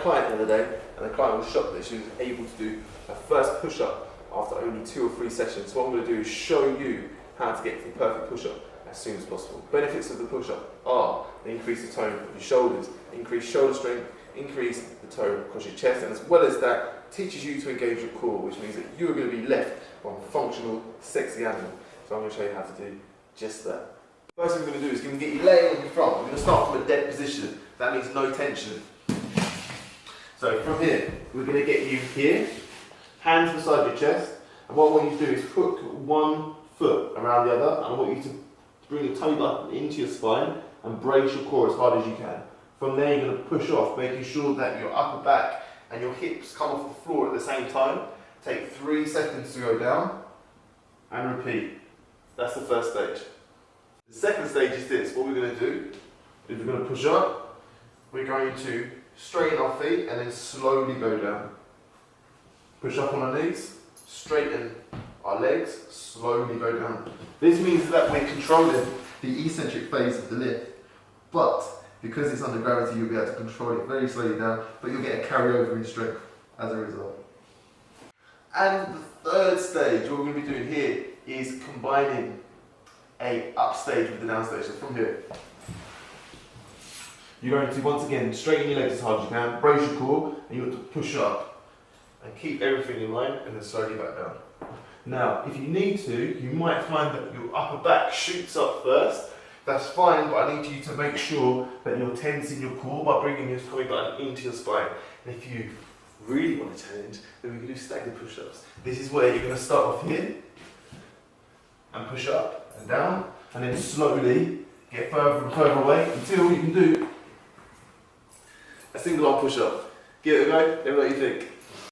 client the other day, and the client was shocked that she was able to do her first push-up after only 2 or 3 sessions. So what I'm going to do is show you how to get to the perfect push-up as soon as possible. Benefits of the push-up are the increase the tone of your shoulders, increase shoulder strength, increase the tone across your chest, and as well as that, teaches you to engage your core, which means that you're going to be left one functional, sexy animal. So I'm going to show you how to do just that. First thing we're going to do is going to get you laying on your front. We're going to start from a dead position. That means no tension. So from here, we're going to get you here, hands beside your chest, and what I want you to do is hook one foot around the other, and I want you to bring your tummy button into your spine and brace your core as hard as you can. From there, you're going to push off, making sure that your upper back and your hips come off the floor at the same time. Take 3 seconds to go down, and repeat. That's the first stage. The second stage is this. What we're going to do is we're going to push up, we're going to straighten our feet and then slowly go down. Push up on our knees, straighten our legs, slowly go down. This means that we're controlling the eccentric phase of the lift, but because it's under gravity, you'll be able to control it very slowly down, but you'll get a carryover in strength as a result. And the third stage, what we're going to be doing here is combining a up stage with the down stage. So from here, you're going to once again straighten your legs as hard as you can, brace your core, and you want to push up and keep everything in line, and then slowly back down. Now, if you need to, you might find that your upper back shoots up first. That's fine, but I need you to make sure that you're tensing your core by bringing your tummy button into your spine. And if you really want to challenge, then we can do staggered push-ups. This is where you're going to start off here and push up and down, and then slowly get further and further away until you can do a single arm push-up. Give it a go, let me know what you think.